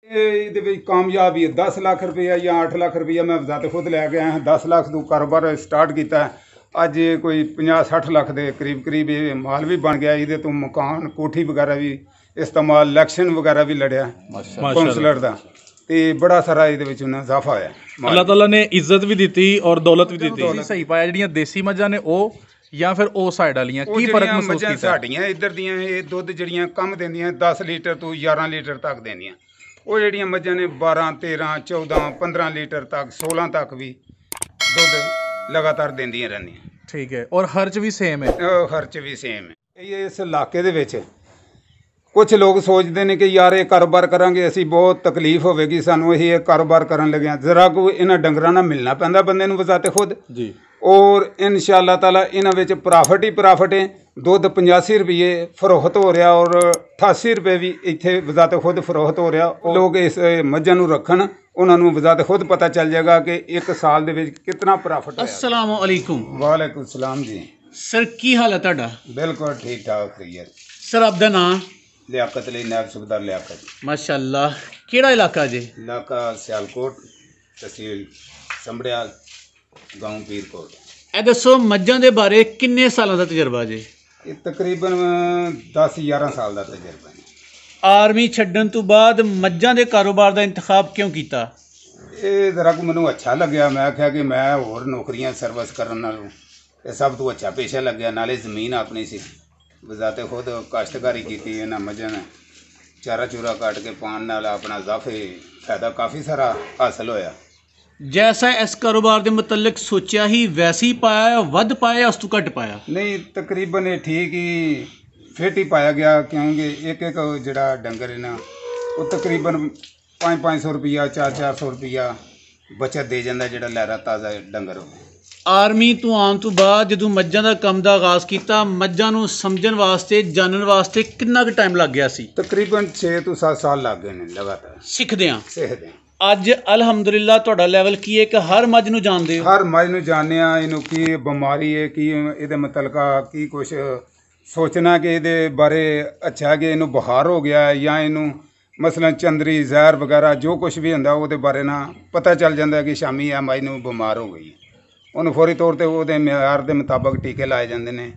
ਇਹਦੇ ਵਿੱਚ ਕਾਮਯਾਬੀ 10 ਲੱਖ ਰੁਪਇਆ ਜਾਂ 8 ਲੱਖ ਰੁਪਇਆ ਮੈਂ ਵਜ਼ਾਤ ਖੁਦ ਲੈ ਕੇ ਆਇਆ 10 ਲੱਖ ਤੋਂ ਕਾਰੋਬਾਰ ਸਟਾਰਟ ਕੀਤਾ। ਅੱਜ ਇਹ ਕੋਈ 50-60 ਲੱਖ ਦੇ ਕਰੀਬ ਇਹ ਮਾਲ ਵੀ ਬਣ ਗਿਆ। ਇਹਦੇ ਤੋਂ ਮਕਾਨ ਕੋਠੀ ਵਗੈਰਾ ਵੀ ਇਸਤੇਮਾਲ, ਇਲੈਕਸ਼ਨ ਵਗੈਰਾ ਵੀ ਲੜਿਆ ਕੌਂਸਲਰ ਦਾ, ਤੇ ਬੜਾ ਸਾਰਾ ਇਹਦੇ ਵਿੱਚ ਉਹਨਾਂ ਇਜ਼ਾਫਾ ਹੋਇਆ। ਅੱਲਾਹ ਤਾਲਾ ਨੇ ਇੱਜ਼ਤ ਵੀ ਦਿੱਤੀ ਔਰ ਦੌਲਤ ਵੀ ਦਿੱਤੀ। ਸਹੀ ਪਾਇਆ ਜਿਹੜੀਆਂ ਦੇਸੀ ਮੱਝਾਂ ਨੇ ਉਹ ਜਾਂ ਫਿਰ ਉਹ ਸਾਈਡ ਵਾਲੀਆਂ, ਕੀ ਫਰਕ ਮਹਿਸੂਸ ਕੀਤਾ? ਸਾਡੀਆਂ ਇੱਧਰ ਦੀਆਂ ਇਹ ਦੁੱਧ ਜਿਹੜੀਆਂ ਕਮ ਦਿੰਦੀਆਂ 10 ਲੀਟਰ ਤੋਂ 11 ਲੀਟਰ ਤੱਕ ਦਿੰਦੀਆਂ। ਉਹ ਜਿਹੜੀਆਂ ਮੱਝਾਂ ਨੇ 12, 13, 14, 15 ਲੀਟਰ ਤੱਕ 16 ਤੱਕ ਵੀ ਦੁੱਧ ਲਗਾਤਾਰ ਦਿੰਦੀਆਂ ਰਹਿੰਦੀਆਂ। ਠੀਕ ਹੈ, ਔਰ ਖਰਚ ਵੀ ਸੇਮ ਹੈ? ਖਰਚ ਵੀ ਸੇਮ ਹੈ। ਇਸ ਇਲਾਕੇ ਦੇ ਵਿੱਚ ਕੁਝ ਲੋਕ ਸੋਚਦੇ ਨੇ ਕਿ ਯਾਰ ਇਹ ਕਾਰੋਬਾਰ ਕਰਾਂਗੇ ਅਸੀਂ ਬਹੁਤ ਤਕਲੀਫ ਹੋਵੇਗੀ ਸਾਨੂੰ, ਅਸੀਂ ਇਹ ਕਾਰੋਬਾਰ ਕਰਨ ਲੱਗਿਆ। ਜ਼ਰਾ ਕੋ ਇਹਨਾਂ ਡੰਗਰਾਂ ਨਾਲ ਮਿਲਣਾ ਪੈਂਦਾ ਬੰਦੇ ਨੂੰ ਵਜ਼ਾਤੇ ਖੁਦ ਜੀ, ਔਰ ਇਨਸ਼ਾਅੱਲਾ ਤਾਲਾ ਇਹਨਾਂ ਵਿੱਚ ਪ੍ਰੋਫਿਟ ਹੀ ਪ੍ਰੋਫਿਟ ਹੈ। ਦੁੱਧ 85 ਰੁਪਏ ਫਰੋਖਤ ਹੋ ਰਿਹਾ ਔਰ 88 ਰੁਪਏ ਵੀ ਇੱਥੇ ਵਜ਼ਾਤ ਖੁਦ ਫਰੋਖਤ ਹੋ ਰਿਹਾ। ਲੋਕ ਇਸ ਮੱਝਾਂ ਨੂੰ ਰੱਖਣ, ਉਹਨਾਂ ਨੂੰ ਵਜ਼ਾਤ ਖੁਦ ਪਤਾ ਚੱਲ ਜਾਏਗਾ ਕਿ ਇੱਕ ਸਾਲ ਦੇ ਵਿੱਚ ਕਿੰਨਾ ਪ੍ਰੋਫਿਟ ਹੋਇਆ। अस्सलाम वालेकुम। वालेकुम सलाम जी। सर की हाल है तुहाडा? बिल्कुल ठीक ठाक है सर। आपका नाम? लियाकत अली नायब सूबेदार लियाकत। माशाअल्लाह। केड़ा इलाका जी? इलाका सियालकोट, तहसील संबड़ियाल, गांव पीरकोट। ए दसो मज्जां दे बारे किन्ने सालां दा तजर्बा जी? ये तकरीबन 10-11 साल का तजर्बा है। आर्मी छड्डन तो बाद मज्जां दे कारोबार दा इंतखाब क्यों कीता? ये जरा को मैनू अच्छा लग्या। मैं आख्या कि मैं होर नौकरियां सर्विस करन नालों ये सब तो अच्छा पेशा लग्या। नाले जमीन अपनी सी, वजाते खुद काश्तकारी की इन्हां मज्जां ने चारा चूरा काट के पान नाल अपना इजाफे फायदा काफ़ी सारा हासिल होया। जैसा इस कारोबार के मुतलक सोचा ही वैसे ही पाया, वध पाया, उस तो घट पाया? नहीं, तकरीबन ये ठीक ही फिट ही पाया गया, क्योंकि एक जड़ा डंगर है ना वो तकरीबन 500-500 रुपया 400-400 रुपया बचत दे जाता जो लहरा ताज़ा डंगर हो। आर्मी तो आने तो बाद जो मज्जां दा काम दा आगाज़ किया, मज्जां नूं समझण वास्ते जानन वास्ते कितना क टाइम लग गया सी? तकरीबन 6 ਤੋਂ 7 साल लग गए ने लगातार सिखदे। ਅੱਜ ਅਲਹਮਦੁਲਿਲਾ ਤੁਹਾਡਾ ਲੈਵਲ ਕੀ ਹੈ ਕਿ ਹਰ ਮੱਝ ਨੂੰ ਜਾਣਦੇ ਹੋ? ਹਰ ਮੱਝ ਨੂੰ ਜਾਣਦੇ ਆ, ਇਹਨੂੰ ਕੀ ਬਿਮਾਰੀ ਹੈ, ਕੀ ਇਹਦੇ ਮੁਤਲਕਾ ਕੀ ਕੁਛ ਸੋਚਣਾ ਕਿ ਇਹਦੇ ਬਾਰੇ ਅੱਛਾ ਕਿ ਇਹਨੂੰ ਬੁਖਾਰ ਹੋ ਗਿਆ ਜਾਂ ਇਹਨੂੰ ਮਸਲਨ ਚੰਦਰੀ ਜ਼ਹਿਰ ਵਗੈਰਾ ਜੋ ਕੁਛ ਵੀ ਹੁੰਦਾ ਉਹਦੇ ਬਾਰੇ ਨਾ ਪਤਾ ਚੱਲ ਜਾਂਦਾ ਕਿ ਸ਼ਾਮੀ ਆ ਮੱਝ ਨੂੰ ਬਿਮਾਰ ਹੋ ਗਈ। ਉਹਨੂੰ ਫੌਰੀ ਤੌਰ ਤੇ ਉਹਦੇ ਮਿਆਰ ਦੇ ਮੁਤਾਬਕ ਟੀਕੇ ਲਾਏ ਜਾਂਦੇ ਨੇ।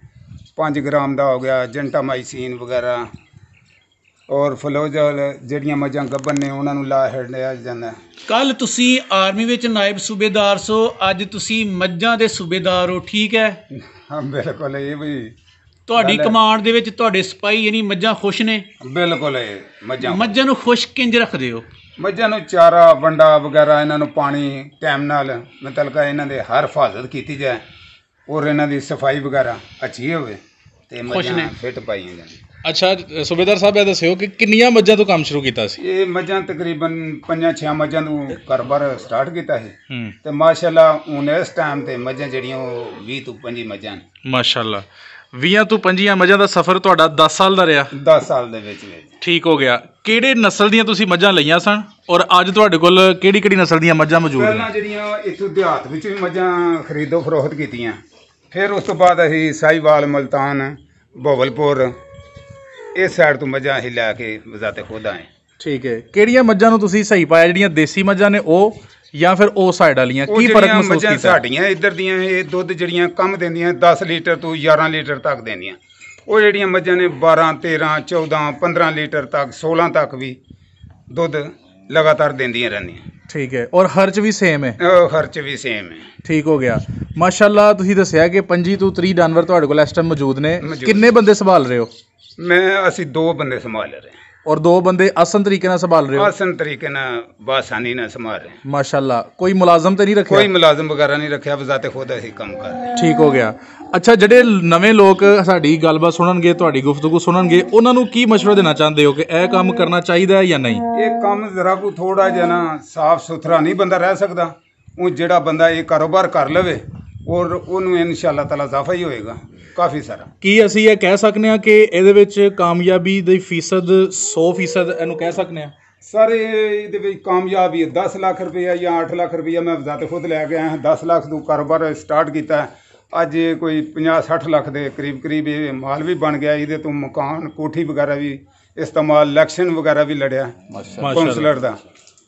5 ਗ੍ਰਾਮ ਦਾ ਹੋ ਗਿਆ ਜੈਂਟਾਮਾਈਸਿਨ ਵਗੈਰਾ और ਫਲੋਜਲ ਜਿਹੜੀਆਂ ਮੱਝਾਂ ਗੱਭਣ ਨੇ ਉਹਨਾਂ ਨੂੰ ਲਾ ਛੱਡਿਆ ਜਾਂਦਾ। ਕੱਲ ਤੁਸੀਂ ਆਰਮੀ ਵਿੱਚ ਨਾਇਬ ਸੂਬੇਦਾਰ ਸੋ, ਅੱਜ ਤੁਸੀਂ ਮੱਝਾਂ ਦੇ ਸੂਬੇਦਾਰ ਹੋ, ਠੀਕ ਹੈ? ਹਾਂ ਬਿਲਕੁਲ। ਇਹ ਵੀ ਤੁਹਾਡੀ ਕਮਾਂਡ ਦੇ ਵਿੱਚ ਤੁਹਾਡੇ ਸਿਪਾਹੀ ਯਾਨੀ ਮੱਝਾਂ ਖੁਸ਼ ਨੇ? ਬਿਲकुल। ਇਹ ਮੱਝਾਂ ਨੂੰ ਖੁਸ਼ ਕਿੰਜ ਰੱਖਦੇ ਹੋ? ਮੱਝਾਂ ਨੂੰ ਚਾਰਾ ਵੰਡਾ ਵਗੈਰਾ, ਇਹਨਾਂ ਨੂੰ ਪਾਣੀ ਟਾਈਮ ਨਾਲ ਮਤਲਬ ਇਹਨਾਂ ਦੇ ਹਰ ਹਿਫਾਜ਼ਤ ਕੀਤੀ ਜਾਏ ਔਰ ਇਹਨਾਂ ਦੀ ਸਫਾਈ ਵਗੈਰਾ ਅੱਛੀ ਹੋਵੇ ਤੇ ਮੱਝਾਂ ਫਿੱਟ ਪਾਈਆਂ ਜਾਣ। ਅੱਛਾ ਸੂਬੇਦਾਰ ਸਾਹਿਬ ਇਹ ਦੱਸਿਓ ਕਿ ਕਿੰਨੀਆਂ ਮੱਝਾਂ ਤੋਂ ਕੰਮ ਸ਼ੁਰੂ ਕੀਤਾ ਸੀ? ਇਹ ਮੱਝਾਂ ਤਕਰੀਬਨ 5-6 ਮੱਝਾਂ ਤੋਂ ਕਾਰੋਬਾਰ ਸਟਾਰਟ ਕੀਤਾ ਸੀ ਤੇ ਮਾਸ਼ਾਅੱਲਾ ਹੁਣ ਇਸ ਟਾਈਮ ਤੇ ਮੱਝਾਂ ਜਿਹੜੀਆਂ ਉਹ 20 ਤੋਂ 25 ਮੱਝਾਂ ਨੇ। ਮਾਸ਼ਾਅੱਲਾ 20 ਤੋਂ 25 ਮੱਝਾਂ ਦਾ ਸਫ਼ਰ ਤੁਹਾਡਾ 10 ਸਾਲ ਦਾ ਰਿਹਾ? 10 ਸਾਲ ਦੇ ਵਿੱਚ ਠੀਕ ਹੋ ਗਿਆ। ਕਿਹੜੇ ਨਸਲ ਦੀਆਂ ਤੁਸੀਂ ਮੱਝਾਂ ਲਈਆਂ ਸਨ ਔਰ ਅੱਜ ਤੁਹਾਡੇ ਕੋਲ ਕਿਹੜੀ ਨਸਲ ਦੀਆਂ ਮੱਝਾਂ ਮੌਜੂਦ ਨੇ? ਪਹਿਲਾਂ ਜਿਹੜੀਆਂ ਇੱਥੋਂ ਦਿਹਾਤ ਵਿੱਚ ਵੀ ਮੱਝਾਂ ਖਰੀਦੋ ਫਰੋਖਤ ਕੀਤੀਆਂ, ਫਿਰ ਉਸ ਤੋਂ ਬਾਅਦ ਅਸੀਂ ਸਾਹੀਵਾਲ, ਮੁਲਤਾਨ, ਬੋਵਲਪੁਰ ਇਸ ਸਾਈਡ ਤੋਂ ਮੱਝਾਂ ਅਸੀਂ ਲੈ ਕੇ ਵਜ਼ਾਤੇ ਖੁਦ ਆਏ। ਠੀਕ ਹੈ, ਕਿਹੜੀਆਂ ਮੱਝਾਂ ਨੂੰ ਤੁਸੀਂ ਸਹੀ ਪਾਇਆ ਜਿਹੜੀਆਂ ਦੇਸੀ ਮੱਝਾਂ ਨੇ ਉਹ ਜਾਂ ਫਿਰ ਉਹ ਸਾਈਡ ਵਾਲੀਆਂ, ਕੀ ਫਰਕ ਮਹਿਸੂਸ ਕੀਤਾ? ਸਾਡੀਆਂ ਇੱਧਰ ਦੀਆਂ ਇਹ ਦੁੱਧ ਜਿਹੜੀਆਂ ਕਮ ਦਿੰਦੀਆਂ 10 ਲੀਟਰ ਤੋਂ 11 ਲੀਟਰ ਤੱਕ ਦਿੰਦੀਆਂ। ਉਹ ਜਿਹੜੀਆਂ ਮੱਝਾਂ ਨੇ 12, 13, 14, 15 ਲੀਟਰ ਤੱਕ 16 ਤੱਕ ਵੀ ਦੁੱਧ ਲਗਾਤਾਰ ਦਿੰਦੀਆਂ ਰਹਿੰਦੀਆਂ। ਠੀਕ ਹੈ, ਔਰ ਖਰਚ ਵੀ ਸੇਮ ਹੈ? ਖਰਚ ਵੀ ਸੇਮ ਹੈ। ਠੀਕ ਹੋ ਗਿਆ। ਮਾਸ਼ਾਅੱਲਾ ਤੁਸੀਂ ਦੱਸਿਆ ਕਿ 25 ਤੋਂ 30 ਜਾਨਵਰ ਤੁਹਾਡੇ ਕੋਲ ਇਸ ਟਾਈਮ ਮੌਜੂਦ ਨੇ। ਕਿੰਨੇ ਬੰਦੇ ਸੰਭਾਲ ਰਹੇ ਹੋ? ਅਸੀਂ 2 ਬੰਦੇ ਸੰਭਾਲ ਰਹੇ ਹਾਂ। ਔਰ 2 ਬੰਦੇ ਆਸਨ ਤਰੀਕੇ ਨਾਲ ਸੰਭਾਲ ਰਹੇ ਹੋ? ਆਸਨ ਤਰੀਕੇ ਨਾਲ ਬਾਸਾਨੀ ਨਾਲ ਸੰਭਾਲ ਰਹੇ ਹਾਂ। ਮਾਸ਼ਾਅੱਲਾ। ਕੋਈ ਮੁਲਾਜ਼ਮ ਤੇ ਨਹੀਂ ਰੱਖਿਆ? ਕੋਈ ਮੁਲਾਜ਼ਮ ਵਗੈਰਾ ਨਹੀਂ ਰੱਖਿਆ, ਵਜ਼ਾਤੇ ਖੁਦ ਅਸੀਂ ਕੰਮ ਕਰ ਰਹੇ ਹਾਂ। ਠੀਕ ਹੋ ਗਿਆ। ਅੱਛਾ, ਜਿਹੜੇ ਨਵੇਂ ਲੋਕ ਸਾਡੀ ਗੱਲਬਾਤ ਸੁਣਨਗੇ, ਤੁਹਾਡੀ ਗੁਫ਼ਤਗੂ ਸੁਣਨਗੇ, ਉਹਨਾਂ ਨੂੰ ਕੀ ਮਸ਼ਵਰਾ ਦੇਣਾ ਚਾਹੁੰਦੇ ਹੋ ਕਿ ਇਹ ਕੰਮ ਕਰਨਾ ਚਾਹੀਦਾ ਹੈ ਜਾਂ ਨਹੀਂ? ਇਹ ਕੰਮ ਜ਼ਰਾ ਕੋ ਥੋੜਾ ਜਿਹਾ ਨਾ ਸਾਫ ਸੁਥਰਾ ਨਹੀਂ ਬੰਦਾ ਰਹਿ ਸਕਦਾ। ਉਹ ਜਿਹੜਾ ਬੰਦਾ ਇਹ ਕਾਰੋਬਾਰ ਕਰ ਲਵੇ ਔਰ ਉਹਨੂੰ ਇਨਸ਼ਾਅੱਲਾ ਤਾਲਾ ਇਜ਼ਾਫਾ ਹੀ ਹੋਏਗਾ ਕਾਫੀ ਸਾਰਾ। ਕੀ ਅਸੀਂ ਇਹ ਕਹਿ ਸਕਦੇ ਹਾਂ ਕਿ ਇਹਦੇ ਵਿੱਚ ਕਾਮਯਾਬੀ ਦੀ ਫੀਸਦ 100% ਇਹਨੂੰ ਕਹਿ ਸਕਦੇ ਹਾਂ? ਸਰ ਇਹਦੇ ਵਿੱਚ ਕਾਮਯਾਬੀ 10 ਲੱਖ ਰੁਪਇਆ ਜਾਂ 8 ਲੱਖ ਰੁਪਇਆ ਮੈਂ ਵਜ਼ਾਤ ਖੁਦ ਲੈ ਕੇ ਆਇਆ। 10 ਲੱਖ ਤੋਂ ਕਾਰੋਬਾਰ ਸਟਾਰਟ ਕੀਤਾ। ਅੱਜ ਕੋਈ 50-60 ਲੱਖ ਦੇ ਕਰੀਬ ਇਹ ਮਾਲ ਵੀ ਬਣ ਗਿਆ। ਇਹਦੇ ਤੋਂ ਮਕਾਨ ਕੋਠੀ ਵਗੈਰਾ ਵੀ ਇਸਤੇਮਾਲ ਇਲੈਕਸ਼ਨ ਵਗੈਰਾ ਵੀ ਲੜਿਆ ਕੌਂਸਲਰ ਦਾ,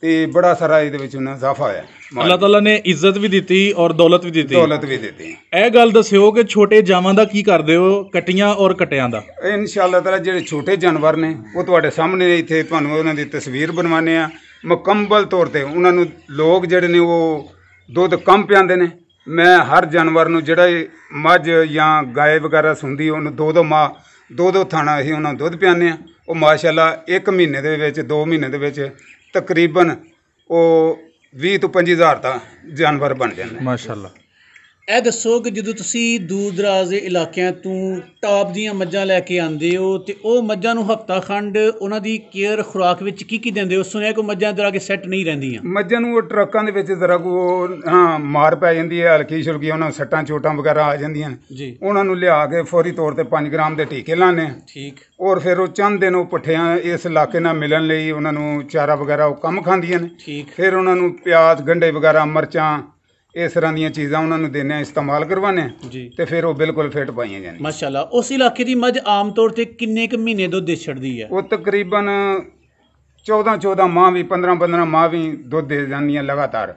ਤੇ ਬੜਾ ਸਾਰਾ ਇਹਦੇ ਵਿੱਚ ਉਹਨਾਂ ਇਜ਼ਾਫਾ ਹੋਇਆ। ਅੱਲਾਹ ਤਾਲਾ ਨੇ ਇੱਜ਼ਤ ਵੀ ਦਿੱਤੀ ਔਰ ਦੌਲਤ ਵੀ ਦਿੱਤੀ। ਇਹ ਗੱਲ ਦੱਸਿਓ ਕਿ ਛੋਟੇ ਜਾਵਾਂ ਦਾ ਕੀ ਕਰਦੇ ਹੋ, ਕਟੀਆਂ ਔਰ ਕਟਿਆਂ ਦਾ? ਇਨਸ਼ਾਅੱਲਾ ਤਾਲਾ ਜਿਹੜੇ ਛੋਟੇ ਜਾਨਵਰ ਨੇ ਉਹ ਤੁਹਾਡੇ ਸਾਹਮਣੇ ਇੱਥੇ ਤੁਹਾਨੂੰ ਉਹਨਾਂ ਦੀ ਤਸਵੀਰ ਬਣਵਾਉਂਦੇ ਆ ਮੁਕੰਮਲ ਤੌਰ ਤੇ। ਉਹਨਾਂ ਨੂੰ ਲੋਕ ਜਿਹੜੇ ਨੇ ਉਹ ਦੁੱਧ ਕਮ ਪਿਆਉਂਦੇ ਨੇ। ਮੈਂ ਹਰ ਜਾਨਵਰ ਨੂੰ ਜਿਹੜਾ ਮੱਝ ਜਾਂ ਗਾਏ ਵਗੈਰਾ ਸੁਣਦੀ ਉਹਨੂੰ ਦੋ ਥਾਣਾ ਅਸੀਂ ਉਹਨਾਂ ਨੂੰ ਦੁੱਧ ਪਿਆਉਂਦੇ ਆ। ਉਹ ਮਾਸ਼ਾਅੱਲਾ 1 ਮਹੀਨੇ ਦੇ ਵਿੱਚ 2 ਮਹੀਨੇ ਦੇ ਵਿੱਚ ਤਕਰੀਬਨ ਉਹ 20 ਤੋਂ 25 ਹਜ਼ਾਰ ਦਾ ਜਾਨਵਰ ਬਣ ਜਾਂਦੇ ਮਾਸ਼ਾਅੱਲਾ। ਇਹ ਦੱਸੋ ਕਿ ਜਦੋਂ ਤੁਸੀਂ ਦੂਰ ਦਰਾਜ਼ ਦੇ ਇਲਾਕਿਆਂ ਤੋਂ ਟਾਪ ਦੀਆਂ ਮੱਝਾਂ ਲੈ ਕੇ ਆਉਂਦੇ ਹੋ ਤੇ ਉਹ ਮੱਝਾਂ ਨੂੰ ਹਫ਼ਤਾ ਖੰਡ ਉਹਨਾਂ ਦੀ ਕੇਅਰ ਖੁਰਾਕ ਵਿੱਚ ਕੀ ਦਿੰਦੇ ਹੋ? ਸੁਣਿਆ ਕਿ ਮੱਝਾਂ ਇੱਧਰ ਆ ਕੇ ਸੈੱਟ ਨਹੀਂ ਰਹਿੰਦੀਆਂ। ਮੱਝਾਂ ਨੂੰ ਉਹ ਟਰੱਕਾਂ ਦੇ ਵਿੱਚ ਜ਼ਰਾ ਮਾਰ ਪੈ ਜਾਂਦੀ ਹੈ, ਹਲਕੀ ਛੁਲਕੀ ਉਹਨਾਂ ਨੂੰ ਸੱਟਾਂ ਚੋਟਾਂ ਵਗੈਰਾ ਆ ਜਾਂਦੀਆਂ ਨੇ ਜੀ। ਉਹਨਾਂ ਨੂੰ ਲਿਆ ਕੇ ਫੌਰੀ ਤੌਰ ਤੇ 5 ਗ੍ਰਾਮ ਦੇ ਟੀਕੇ ਲਾਉਂਦੇ ਆ। ਠੀਕ। ਔਰ ਫਿਰ ਉਹ ਚੰਦ ਦਿਨ ਉਹ ਪੱਠਿਆਂ ਇਸ ਇਲਾਕੇ ਨਾਲ ਮਿਲਣ ਲਈ ਉਹਨਾਂ ਨੂੰ ਚਾਰਾ ਵਗੈਰਾ ਉਹ ਕੰਮ ਖਾਂਦੀਆਂ ਨੇ। ਠੀਕ। ਫਿਰ ਉਹਨਾਂ ਨੂੰ ਪਿਆਜ਼ ਗੰਢੇ ਵਗੈਰਾ ਮਿਰਚਾਂ ਇਸ ਤਰ੍ਹਾਂ ਦੀਆਂ ਚੀਜ਼ਾਂ ਉਹਨਾਂ ਨੂੰ ਦਿੰਦੇ ਆ, ਇਸਤੇਮਾਲ ਕਰਵਾਉਂਦੇ ਆ ਜੀ। ਤੇ ਫਿਰ ਉਹ ਬਿਲਕੁਲ ਫਿੱਟ ਪਾਈਆਂ ਜਾਂਦੀਆਂ। ਮਾਸ਼ਾਅੱਲਾ। ਉਸ ਇਲਾਕੇ ਦੀ ਮੱਝ ਆਮ ਤੌਰ ਤੇ ਕਿੰਨੇ ਕੁ ਮਹੀਨੇ ਦੁੱਧ ਦੇ ਛੱਡਦੀ ਹੈ? ਉਹ ਤਕਰੀਬਨ 14 ਮਾਹ ਵੀ 15 ਮਾਹ ਵੀ ਦੁੱਧ ਦੇ ਜਾਂਦੀਆਂ ਲਗਾਤਾਰ।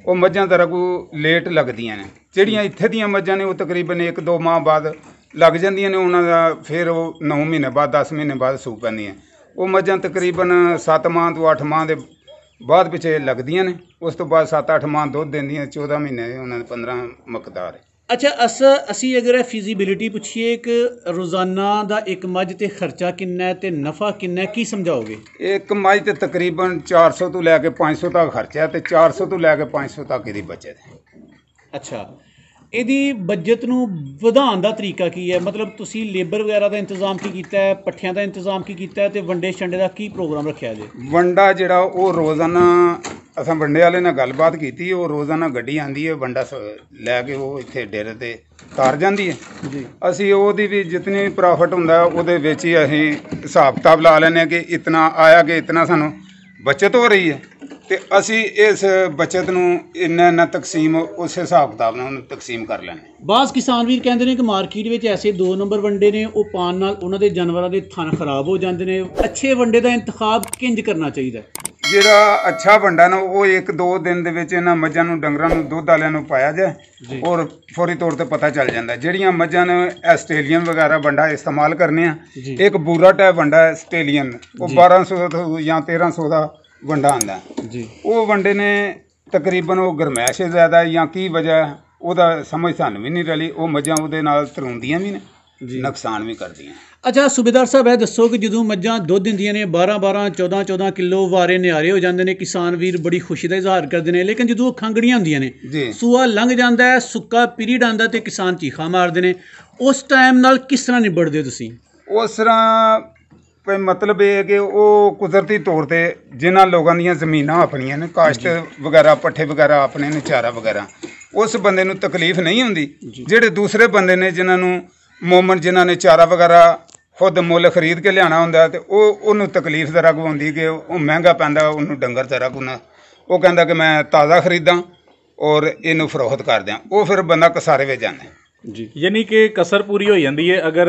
ਉਹ ਮੱਝਾਂ ਜ਼ਰਾ ਕੋ ਲੇਟ ਲੱਗਦੀਆਂ ਨੇ। ਜਿਹੜੀਆਂ ਇੱਥੇ ਦੀਆਂ ਮੱਝਾਂ ਨੇ ਉਹ ਤਕਰੀਬਨ 1-2 ਮਾਹ ਬਾਅਦ ਲੱਗ ਜਾਂਦੀਆਂ ਨੇ ਉਹਨਾਂ ਦਾ। ਫਿਰ ਉਹ 9 ਮਹੀਨੇ ਬਾਅਦ 10 ਮਹੀਨੇ ਬਾਅਦ ਸੂ ਪੈਂਦੀਆਂ। ਉਹ ਮੱਝਾਂ ਤਕਰੀਬਨ 7 ਮਾਹ ਤੋਂ 8 ਮਾਹ ਦੇ ਬਾਅਦ ਪਿੱਛੇ ਲੱਗਦੀਆਂ ਨੇ। ਉਸ ਤੋਂ ਬਾਅਦ 7-8 ਮਾਹ ਦੁੱਧ ਦਿੰਦੀਆਂ। 14 ਮਹੀਨੇ ਉਹਨਾਂ ਦੇ 15 ਮਕਦਾਰ ਹੈ। ਅੱਛਾ, ਅਸੀਂ ਅਗਰ ਫਿਜ਼ੀਬਿਲਿਟੀ ਪੁੱਛੀਏ ਕਿ ਰੋਜ਼ਾਨਾ ਦਾ ਇੱਕ ਮੱਝ ਤੇ ਖਰਚਾ ਕਿੰਨਾ ਹੈ ਤੇ ਨਫਾ ਕਿੰਨਾ ਹੈ, ਕੀ ਸਮਝਾਓਗੇ? ਇੱਕ ਮੱਝ ਤੇ ਤਕਰੀਬਨ 400 ਤੋਂ ਲੈ ਕੇ 500 ਤੱਕ ਖਰਚਾ ਤੇ 400 ਤੋਂ ਲੈ ਕੇ 500 ਤੱਕ ਇਹਦੀ ਬਚਤ ਹੈ। ਅੱਛਾ, ਇਹਦੀ ਬਜਟ ਨੂੰ ਵਧਾਉਣ ਦਾ ਤਰੀਕਾ ਕੀ ਹੈ? ਮਤਲਬ ਤੁਸੀਂ ਲੇਬਰ ਵਗੈਰਾ ਦਾ ਇੰਤਜ਼ਾਮ ਕੀ ਕੀਤਾ ਹੈ, ਪੱਠਿਆਂ ਦਾ ਇੰਤਜ਼ਾਮ ਕੀ ਕੀਤਾ ਹੈ ਤੇ ਵੰਡੇ ਛੰਡੇ ਦਾ ਕੀ ਪ੍ਰੋਗਰਾਮ ਰੱਖਿਆ ਜੀ? ਵੰਡਾ ਜਿਹੜਾ ਉਹ ਰੋਜ਼ਾਨਾ ਅਸਾਂ ਵੰਡੇ ਵਾਲੇ ਨਾਲ ਗੱਲਬਾਤ ਕੀਤੀ। ਉਹ ਰੋਜ਼ਾਨਾ ਗੱਡੀ ਆਂਦੀ ਹੈ, ਵੰਡਾ ਲੈ ਕੇ ਉਹ ਇੱਥੇ ਡੇਰੇ ਤੇ ਤਾਰ ਜਾਂਦੀ ਹੈ ਜੀ। ਅਸੀਂ ਉਹਦੀ ਵੀ ਜਿਤਨੀ ਵੀ ਪ੍ਰੋਫਿਟ ਹੁੰਦਾ ਉਹਦੇ ਵਿੱਚ ਹੀ ਅਸੀਂ ਹਿਸਾਬ ਕਿਤਾਬ ਲਾ ਲੈਂਦੇ ਹਾਂ ਕਿ ਇਤਨਾ ਆਇਆ ਕਿ ਇਤਨਾ ਸਾਨੂੰ ਬਚਤ ਹੋ ਰਹੀ ਹੈ ਤੇ ਅਸੀਂ ਇਸ ਬਚਤ ਨੂੰ ਇੰਨਾ ਤਕਸੀਮ ਉਸ ਹਿਸਾਬ ਕਿਤਾਬ ਨਾਲ ਉਹਨੂੰ ਤਕਸੀਮ ਕਰ ਲੈਂਦੇ। ਬਾਜ਼ ਕਿਸਾਨ ਵੀਰ ਕਹਿੰਦੇ ਨੇ ਕਿ ਮਾਰਕੀਟ ਵਿੱਚ ਐਸੇ 2 ਨੰਬਰ ਵੰਡੇ ਨੇ ਉਹ ਪਾਣ ਨਾਲ ਉਹਨਾਂ ਦੇ ਜਾਨਵਰਾਂ ਦੇ ਥਣ ਖਰਾਬ ਹੋ ਜਾਂਦੇ ਨੇ। ਅੱਛੇ ਵੰਡੇ ਦਾ ਇੰਤਖਾਬ ਕਿੰਜ ਕਰਨਾ ਚਾਹੀਦਾ? ਜਿਹੜਾ ਅੱਛਾ ਵੰਡਾ ਨਾ ਉਹ 1-2 ਦਿਨ ਦੇ ਵਿੱਚ ਇਹਨਾਂ ਮੱਝਾਂ ਨੂੰ ਡੰਗਰਾਂ ਨੂੰ ਦੁੱਧ ਵਾਲਿਆਂ ਨੂੰ ਪਾਇਆ ਜਾਏ ਔਰ ਫੌਰੀ ਤੌਰ ਤੇ ਪਤਾ ਚੱਲ ਜਾਂਦਾ। ਜਿਹੜੀਆਂ ਮੱਝਾਂ ਨੇ ਆਸਟ੍ਰੇਲੀਅਨ ਵਗੈਰਾ ਵੰਡਾ ਇਸਤੇਮਾਲ ਕਰਨੇ ਆ। ਇੱਕ ਬੂਰਾ ਟਾਈਪ ਵੰਡਾ ਆਸਟ੍ਰੇਲੀਅਨ ਉਹ 1200 ਜਾਂ 1300 ਦਾ ਵੰਡਾ ਆਉਂਦਾ ਜੀ। ਉਹ ਵੰਡੇ ਨੇ ਤਕਰੀਬਨ ਉਹ ਗਰਮੈਸ਼ ਜ਼ਿਆਦਾ ਜਾਂ ਕੀ ਵਜ੍ਹਾ ਉਹਦਾ ਸਮਝ ਸਾਨੂੰ ਵੀ ਨਹੀਂ ਰਲੀ। ਉਹ ਮੱਝਾਂ ਉਹਦੇ ਨਾਲ ਤਰੁੰਦੀਆਂ ਵੀ ਨੇ, ਨੁਕਸਾਨ ਵੀ ਕਰਦੀਆਂ। ਅੱਛਾ ਸੂਬੇਦਾਰ ਸਾਹਿਬ, ਇਹ ਦੱਸੋ ਕਿ ਜਦੋਂ ਮੱਝਾਂ ਦੁੱਧ ਦਿੰਦੀਆਂ ਨੇ 12-12 14-14 ਕਿਲੋ ਵਾਰੇ ਨਿਆਰੇ ਹੋ ਜਾਂਦੇ ਨੇ, ਕਿਸਾਨ ਵੀਰ ਬੜੀ ਖੁਸ਼ੀ ਦਾ ਇਜ਼ਹਾਰ ਕਰਦੇ ਨੇ। ਲੇਕਿਨ ਜਦੋਂ ਖੰਗੜੀਆਂ ਹੁੰਦੀਆਂ ਨੇ, ਸੂਆ ਲੰਘ ਜਾਂਦਾ ਹੈ, ਸੁੱਕਾ ਪੀਰੀਅਡ ਆਉਂਦਾ ਤੇ ਕਿਸਾਨ ਚੀਖਾ ਮਾਰਦੇ ਨੇ, ਉਸ ਟਾਈਮ ਨਾਲ ਕਿਸ ਤਰ੍ਹਾਂ ਨਿਬੜਦੇ ਹੋ ਤੁਸੀਂ? ਉਸ ਤਰ੍ਹਾਂ ਮਤਲਬ ਇਹ ਹੈ ਕਿ ਉਹ ਕੁਦਰਤੀ ਤੌਰ ਤੇ ਜਿਨ੍ਹਾਂ ਲੋਕਾਂ ਦੀਆਂ ਜ਼ਮੀਨਾਂ ਆਪਣੀਆਂ ਨੇ, ਕਾਸ਼ਤ ਵਗੈਰਾ ਪੱਠੇ ਵਗੈਰਾ ਆਪਣੇ ਨੇ, ਚਾਰਾ ਵਗੈਰਾ, ਉਸ ਬੰਦੇ ਨੂੰ ਤਕਲੀਫ ਨਹੀਂ ਹੁੰਦੀ। ਜਿਹੜੇ ਦੂਸਰੇ ਬੰਦੇ ਨੇ ਜਿਨ੍ਹਾਂ ਨੂੰ ਮੋਮਨ ਜਿਨ੍ਹਾਂ ਨੇ ਚਾਰਾ ਵਗੈਰਾ ਖੁਦ ਮੁੱਲ ਖਰੀਦ ਕੇ ਲਿਆਉਣਾ ਹੁੰਦਾ ਤੇ ਉਹਨੂੰ ਤਕਲੀਫ ਜ਼ਰਾ ਕੁ ਹੁੰਦੀ ਕਿ ਉਹ ਮਹਿੰਗਾ ਪੈਂਦਾ ਉਹਨੂੰ ਡੰਗਰ ਜ਼ਰਾ ਕੁ ਨਾ। ਉਹ ਕਹਿੰਦਾ ਕਿ ਮੈਂ ਤਾਜ਼ਾ ਖਰੀਦਾਂ ਔਰ ਇਹਨੂੰ ਫਰੋਖਤ ਕਰ ਦਿਆਂ। ਉਹ ਫਿਰ ਬੰਦਾ ਕਸਾਰੇ ਵਿੱਚ ਜਾਂਦਾ ਜੀ। ਯਾਨੀ ਕਿ ਕਸਰ ਪੂਰੀ ਹੋ ਜਾਂਦੀ ਹੈ ਅਗਰ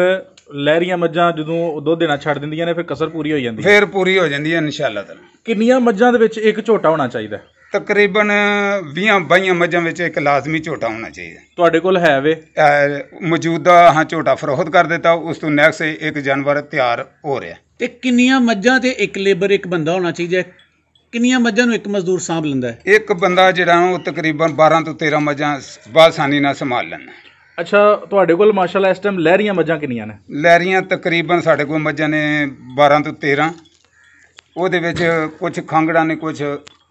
ਲਹਿਰੀਆਂ ਮੱਝਾਂ ਜਦੋਂ ਦੁੱਧ ਦੇਣਾ ਛੱਡ ਦਿੰਦੀਆਂ ਨੇ, ਫਿਰ ਕਸਰ ਪੂਰੀ ਹੋ ਜਾਂਦੀ ਹੈ। ਫਿਰ ਪੂਰੀ ਹੋ ਜਾਂਦੀ ਹੈ ਇਨਸ਼ਾਅੱਲਾ ਤਾਲਾ। ਕਿੰਨੀਆਂ ਮੱਝਾਂ ਦੇ ਵਿੱਚ ਇੱਕ ਝੋਟਾ ਹੋਣਾ ਚਾਹੀਦਾ? ਤਕਰੀਬਨ 20-22 ਮੱਝਾਂ ਵਿੱਚ ਇੱਕ ਲਾਜ਼ਮੀ ਝੋਟਾ ਹੋਣਾ ਚਾਹੀਦਾ। ਤੁਹਾਡੇ ਕੋਲ ਹੈ ਵੇ? ਮੌਜੂਦਾ ਹਾਂ ਝੋਟਾ ਫਰੋਖਤ ਕਰ ਦਿੱਤਾ, ਉਸ ਤੋਂ ਨੈਕਸਟ ਇੱਕ ਜਾਨਵਰ ਤਿਆਰ ਹੋ ਰਿਹਾ। ਤੇ ਕਿੰਨੀਆਂ ਮੱਝਾਂ ਤੇ ਇੱਕ ਲੇਬਰ ਇੱਕ ਬੰਦਾ ਹੋਣਾ ਚਾਹੀਦਾ? ਕਿੰਨੀਆਂ ਮੱਝਾਂ ਨੂੰ ਇੱਕ ਮਜ਼ਦੂਰ ਸਾਂਭ ਲੈਂਦਾ ਹੈ? ਇੱਕ ਬੰਦਾ ਜਿਹੜਾ ਉਹ ਤਕਰੀਬਨ 12 ਤੋਂ 13 ਮੱਝਾਂ ਬਾਸਾਨੀ ਨਾਲ ਸੰਭਾਲ ਲੈਂਦਾ। ਅੱਛਾ, ਤੁਹਾਡੇ ਕੋਲ ਮਾਸ਼ਾਅੱਲਾ ਇਸ ਟਾਈਮ ਲਹਿਰੀਆਂ ਮੱਝਾਂ ਕਿੰਨੀਆਂ ਨੇ? ਲਹਿਰੀਆਂ ਤਕਰੀਬਨ ਸਾਡੇ ਕੋਲ ਮੱਝਾਂ ਨੇ 12 ਤੋਂ 13। ਉਹਦੇ ਵਿੱਚ ਕੁਝ ਖਾਂਗੜਾਂ ਨੇ, ਕੁਝ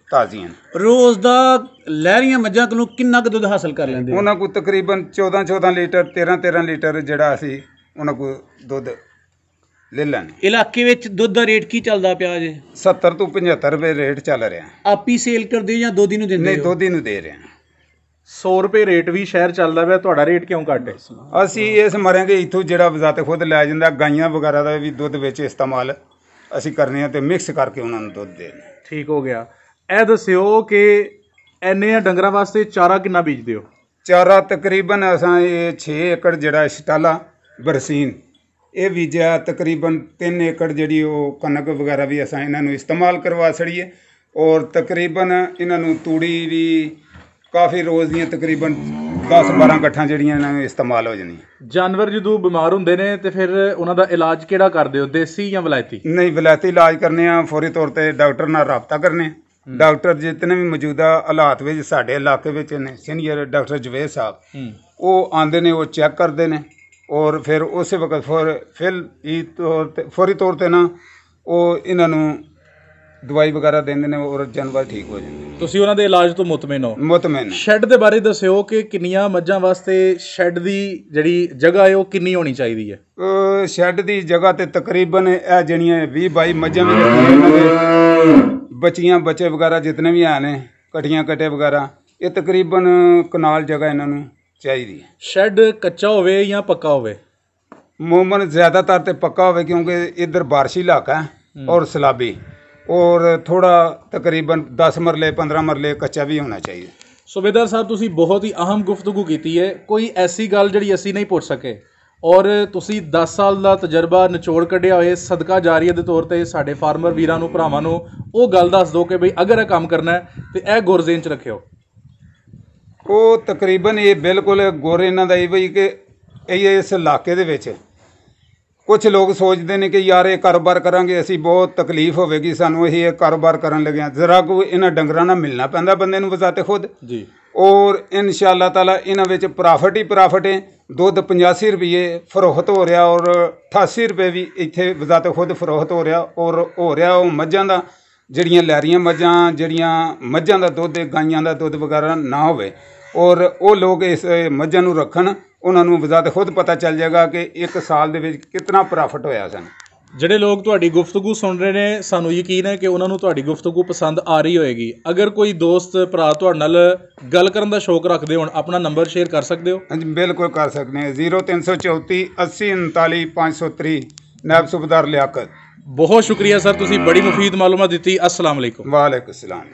ਤਾਜ਼ੀਆਂ ਨੇ। ਰੋਜ਼ ਦਾ ਲਹਿਰੀਆਂ ਮੱਝਾਂ ਕੋਲੋਂ ਕਿੰਨਾ ਕੁ ਦੁੱਧ ਹਾਸਲ ਕਰ ਲੈਂਦੇ? ਉਹਨਾਂ ਕੋਲ ਤਕਰੀਬਨ 14-14 ਲੀਟਰ 13-13 ਲੀਟਰ ਜਿਹੜਾ ਅਸੀਂ ਉਹਨਾਂ ਕੋਲ ਦੁੱਧ ਲੈ ਲੈਂਦੇ। ਇਲਾਕੇ ਵਿੱਚ ਦੁੱਧ ਦਾ ਰੇਟ ਕੀ ਚੱਲਦਾ ਪਿਆ ਜੇ? 70 ਤੋਂ 75 ਰੁਪਏ ਰੇਟ ਚੱਲ ਰਿਹਾ। ਆਪ ਹੀ ਸੇਲ ਕਰਦੇ ਜਾਂ ਦੋਧੀ ਨੂੰ ਦਿੰਦੇ? ਨਹੀਂ, ਦੋਧੀ ਨੂੰ ਦੇ ਰਹੇ ਹਾਂ। 100 ਰੁਪਏ ਰੇਟ ਵੀ ਸ਼ਹਿਰ ਚੱਲਦਾ ਪਿਆ, ਤੁਹਾਡਾ ਰੇਟ ਕਿਉਂ ਘੱਟ ਹੈ? ਅਸੀਂ ਇਸ ਮਰਾਂਗੇ ਇੱਥੋਂ ਜਿਹੜਾ ਵਜ਼ਾਤ ਖੁਦ ਲੈ ਜਾਂਦਾ। ਗਾਈਆਂ ਵਗੈਰਾ ਦਾ ਵੀ ਦੁੱਧ ਵਿੱਚ ਇਸਤੇਮਾਲ ਅਸੀਂ ਕਰਨੇ ਆ ਤੇ ਮਿਕਸ ਕਰਕੇ ਉਹਨਾਂ ਨੂੰ ਦੁੱਧ ਦੇ। ਠੀਕ ਹੋ ਗਿਆ। ਇਹ ਦੱਸਿਓ ਕਿ ਇੰਨੇ ਡੰਗਰਾਂ ਵਾਸਤੇ ਚਾਰਾ ਕਿੰਨਾ ਬੀਜਦੇ ਹੋ? ਚਾਰਾ ਤਕਰੀਬਨ ਅਸਾਂ ਇਹ 6 ਏਕੜ ਜਿਹੜਾ ਸ਼ਟਾਲਾ ਬਰਸੀਨ ਇਹ ਬੀਜਿਆ ਤਕਰੀਬਨ 3 ਏਕੜ ਜਿਹੜੀ ਉਹ ਕਣਕ ਵਗੈਰਾ ਵੀ ਅਸਾਂ ਇਹਨਾਂ ਨੂੰ ਇਸਤੇਮਾਲ ਕਰਵਾ ਛੜੀਏ ਔਰ ਤਕਰੀਬਨ ਇਹਨਾਂ ਨੂੰ ਤੂੜੀ ਵੀ ਕਾਫੀ ਰੋਜ਼ ਦੀਆਂ ਤਕਰੀਬਨ 10-12 ਗੱਠਾਂ ਜਿਹੜੀਆਂ ਇਹਨਾਂ ਨੂੰ ਇਸਤੇਮਾਲ ਹੋ ਜਾਂਦੀਆਂ। ਜਾਨਵਰ ਜਦੋਂ ਬਿਮਾਰ ਹੁੰਦੇ ਨੇ ਤੇ ਫਿਰ ਉਹਨਾਂ ਦਾ ਇਲਾਜ ਕਿਹੜਾ ਕਰਦੇ ਹੋ, ਦੇਸੀ ਜਾਂ ਵਿਲਾਇਤੀ? ਨਹੀਂ, ਵਿਲਾਇਤੀ ਇਲਾਜ ਕਰਨੇ ਆ। ਫੌਰੀ ਤੌਰ ਤੇ ਡਾਕਟਰ ਨਾਲ ਰਾਬਤਾ ਕਰਨੇ। ਡਾਕਟਰ ਜਿਤਨੇ ਵੀ ਮੌਜੂਦਾ ਹਾਲਾਤ ਵਿੱਚ ਸਾਡੇ ਇਲਾਕੇ ਵਿੱਚ ਨੇ, ਸੀਨੀਅਰ ਡਾਕਟਰ ਜਵੇਦ ਸਾਹਿਬ, ਉਹ ਆਉਂਦੇ ਨੇ, ਉਹ ਚੈੱਕ ਕਰਦੇ ਨੇ ਔਰ ਫਿਰ ਉਸੇ ਵਕਤ ਫੌਰੀ ਤੌਰ ਤੇ ਨਾ ਉਹ ਇਹਨਾਂ ਨੂੰ ਦਵਾਈ ਵਗੈਰਾ ਦਿੰਦੇ ਨੇ ਔਰ ਜਾਨਵਰ ਠੀਕ ਹੋ ਜਾਂਦੇ। ਤੁਸੀਂ ਉਹਨਾਂ ਦੇ ਇਲਾਜ ਤੋਂ ਮੁਤਮਿਨ ਹੋ? ਮੁਤਮਿਨ। ਸ਼ੈੱਡ ਦੇ ਬਾਰੇ ਦੱਸਿਓ ਕਿ ਕਿੰਨੀਆਂ ਮੱਝਾਂ ਵਾਸਤੇ ਸ਼ੈੱਡ ਦੀ ਜਿਹੜੀ ਜਗ੍ਹਾ ਹੈ ਉਹ ਕਿੰਨੀ ਹੋਣੀ ਚਾਹੀਦੀ ਹੈ? ਸ਼ੈੱਡ ਦੀ ਜਗ੍ਹਾ ਤੇ ਤਕਰੀਬਨ ਇਹ ਜਿਹੜੀਆਂ 20-22 ਮੱਝਾਂ ਵੀ ਇਹਨਾਂ ਦੇ ਬੱਚੀਆਂ ਬੱਚੇ ਵਗੈਰਾ ਜਿਤਨੇ ਵੀ ਆ ਨੇ, ਕਟੀਆਂ ਕਟੇ ਵਗੈਰਾ, ਇਹ ਤਕਰੀਬਨ ਕਨਾਲ ਜਗ੍ਹਾ ਇਹਨਾਂ ਨੂੰ ਚਾਹੀਦੀ ਹੈ। ਸ਼ੈੱਡ ਕੱਚਾ ਹੋਵੇ ਜਾਂ ਪੱਕਾ ਹੋਵੇ? ਮੂਮਨ ਜ਼ਿਆਦਾਤਰ ਤੇ ਪੱਕਾ ਹੋਵੇ ਕਿਉਂਕਿ ਇੱਧਰ ਬਾਰਿਸ਼ੀ ਇਲਾਕਾ ਹੈ ਔਰ ਸਲਾਬੀ, ਔਰ ਥੋੜਾ ਤਕਰੀਬਨ 10 ਮਰਲੇ 15 ਮਰਲੇ ਕੱਚਾ ਵੀ ਹੋਣਾ ਚਾਹੀਦਾ। ਸੂਬੇਦਾਰ ਸਾਹਿਬ, ਤੁਸੀਂ ਬਹੁਤ ਹੀ ਅਹਿਮ ਗੁਫ਼ਤਗੂ ਕੀਤੀ ਹੈ। ਕੋਈ ਐਸੀ ਗੱਲ ਜਿਹੜੀ ਅਸੀਂ ਨਹੀਂ ਪੁੱਛ ਸਕੇ ਔਰ ਤੁਸੀਂ 10 ਸਾਲ ਦਾ ਤਜਰਬਾ ਨਿਚੋੜ ਕੱਢਿਆ ਹੋਏ, ਸਦਕਾ ਜਾਰੀਆ ਦੇ ਤੌਰ ਤੇ ਸਾਡੇ ਫਾਰਮਰ ਵੀਰਾਂ ਨੂੰ, ਭਰਾਵਾਂ ਨੂੰ ਉਹ ਗੱਲ ਦੱਸ ਦਿਓ ਕਿ ਬਈ ਅਗਰ ਇਹ ਕੰਮ ਕਰਨਾ ਹੈ ਤੇ ਇਹ ਗੁਰਜ਼ੇਨ 'ਚ ਰੱਖਿਓ। ਉਹ ਤਕਰੀਬਨ ਇਹ ਬਿਲਕੁਲ ਗੁਰ ਇਹਨਾਂ ਦਾ ਇਹ ਬਈ ਕਿ ਇਸ ਇਲਾਕੇ ਦੇ ਵਿੱਚ ਕੁਝ ਲੋਕ ਸੋਚਦੇ ਨੇ ਕਿ ਯਾਰ ਇਹ ਕਾਰੋਬਾਰ ਕਰਾਂਗੇ ਅਸੀਂ ਬਹੁਤ ਤਕਲੀਫ ਹੋਵੇਗੀ ਸਾਨੂੰ, ਅਸੀਂ ਇਹ ਕਾਰੋਬਾਰ ਕਰਨ ਲੱਗਿਆ। ਜ਼ਰਾ ਕੋ ਇਹਨਾਂ ਡੰਗਰਾਂ ਨਾਲ ਮਿਲਣਾ ਪੈਂਦਾ ਬੰਦੇ ਨੂੰ ਵਜ਼ਾਤੇ ਖੁਦ ਜੀ, ਔਰ ਇਨਸ਼ਾ ਅੱਲਾਹ ਤਾਲਾ ਇਹਨਾਂ ਵਿੱਚ ਪ੍ਰਾਫਿਟ ਹੀ ਪ੍ਰਾਫਿਟ ਹੈ। ਦੁੱਧ 85 ਰੁਪਏ ਫਰੋਖਤ ਹੋ ਰਿਹਾ ਔਰ 88 ਰੁਪਏ ਵੀ ਇੱਥੇ ਵਜ਼ਾਤੇ ਖੁਦ ਫਰੋਖਤ ਹੋ ਰਿਹਾ ਔਰ ਹੋ ਰਿਹਾ ਉਹ ਮੱਝਾਂ ਦਾ, ਜਿਹੜੀਆਂ ਲੈਰੀਆਂ ਮੱਝਾਂ, ਜਿਹੜੀਆਂ ਮੱਝਾਂ ਦਾ ਦੁੱਧ, ਗਾਈਆਂ ਦਾ ਦੁੱਧ ਵਗੈਰਾ ਨਾ ਹੋਵੇ ਔਰ ਉਹ ਲੋਕ ਇਸ ਮੱਝਾਂ ਨੂੰ ਰੱਖਣ, ਉਹਨਾਂ ਨੂੰ ਵਜ਼ਾਤ ਖੁਦ ਪਤਾ ਚੱਲ ਜਾਏਗਾ ਕਿ ਇੱਕ ਸਾਲ ਦੇ ਵਿੱਚ ਕਿੰਨਾ ਪ੍ਰਾਫਿਟ ਹੋਇਆ ਸਾਨੂੰ। ਜਿਹੜੇ ਲੋਕ ਤੁਹਾਡੀ ਗੁਫ਼ਤਗੂ ਸੁਣ ਰਹੇ ਨੇ, ਸਾਨੂੰ ਯਕੀਨ ਹੈ ਕਿ ਉਹਨਾਂ ਨੂੰ ਤੁਹਾਡੀ ਗੁਫ਼ਤਗੂ ਪਸੰਦ ਆ ਰਹੀ ਹੋਏਗੀ। ਅਗਰ ਕੋਈ ਦੋਸਤ ਭਰਾ ਤੁਹਾਡੇ ਨਾਲ ਗੱਲ ਕਰਨ ਦਾ ਸ਼ੌਕ ਰੱਖਦੇ ਹੋਣ, ਆਪਣਾ ਨੰਬਰ ਸ਼ੇਅਰ ਕਰ ਸਕਦੇ ਹੋ? ਹਾਂਜੀ, ਬਿਲਕੁਲ ਕਰ ਸਕਦੇ ਹਾਂ। 0334 80 39 530, ਨਾਇਬ ਸੂਬੇਦਾਰ ਲਿਆਕਤ। ਬਹੁਤ ਸ਼ੁਕਰੀਆ ਸਰ, ਤੁਸੀਂ ਬੜੀ ਮੁਫੀਦ ਮਾਲੂਮਾਤ ਦਿੱਤੀ। अस्सलाम वालेकुम। वालेकुम सलाम।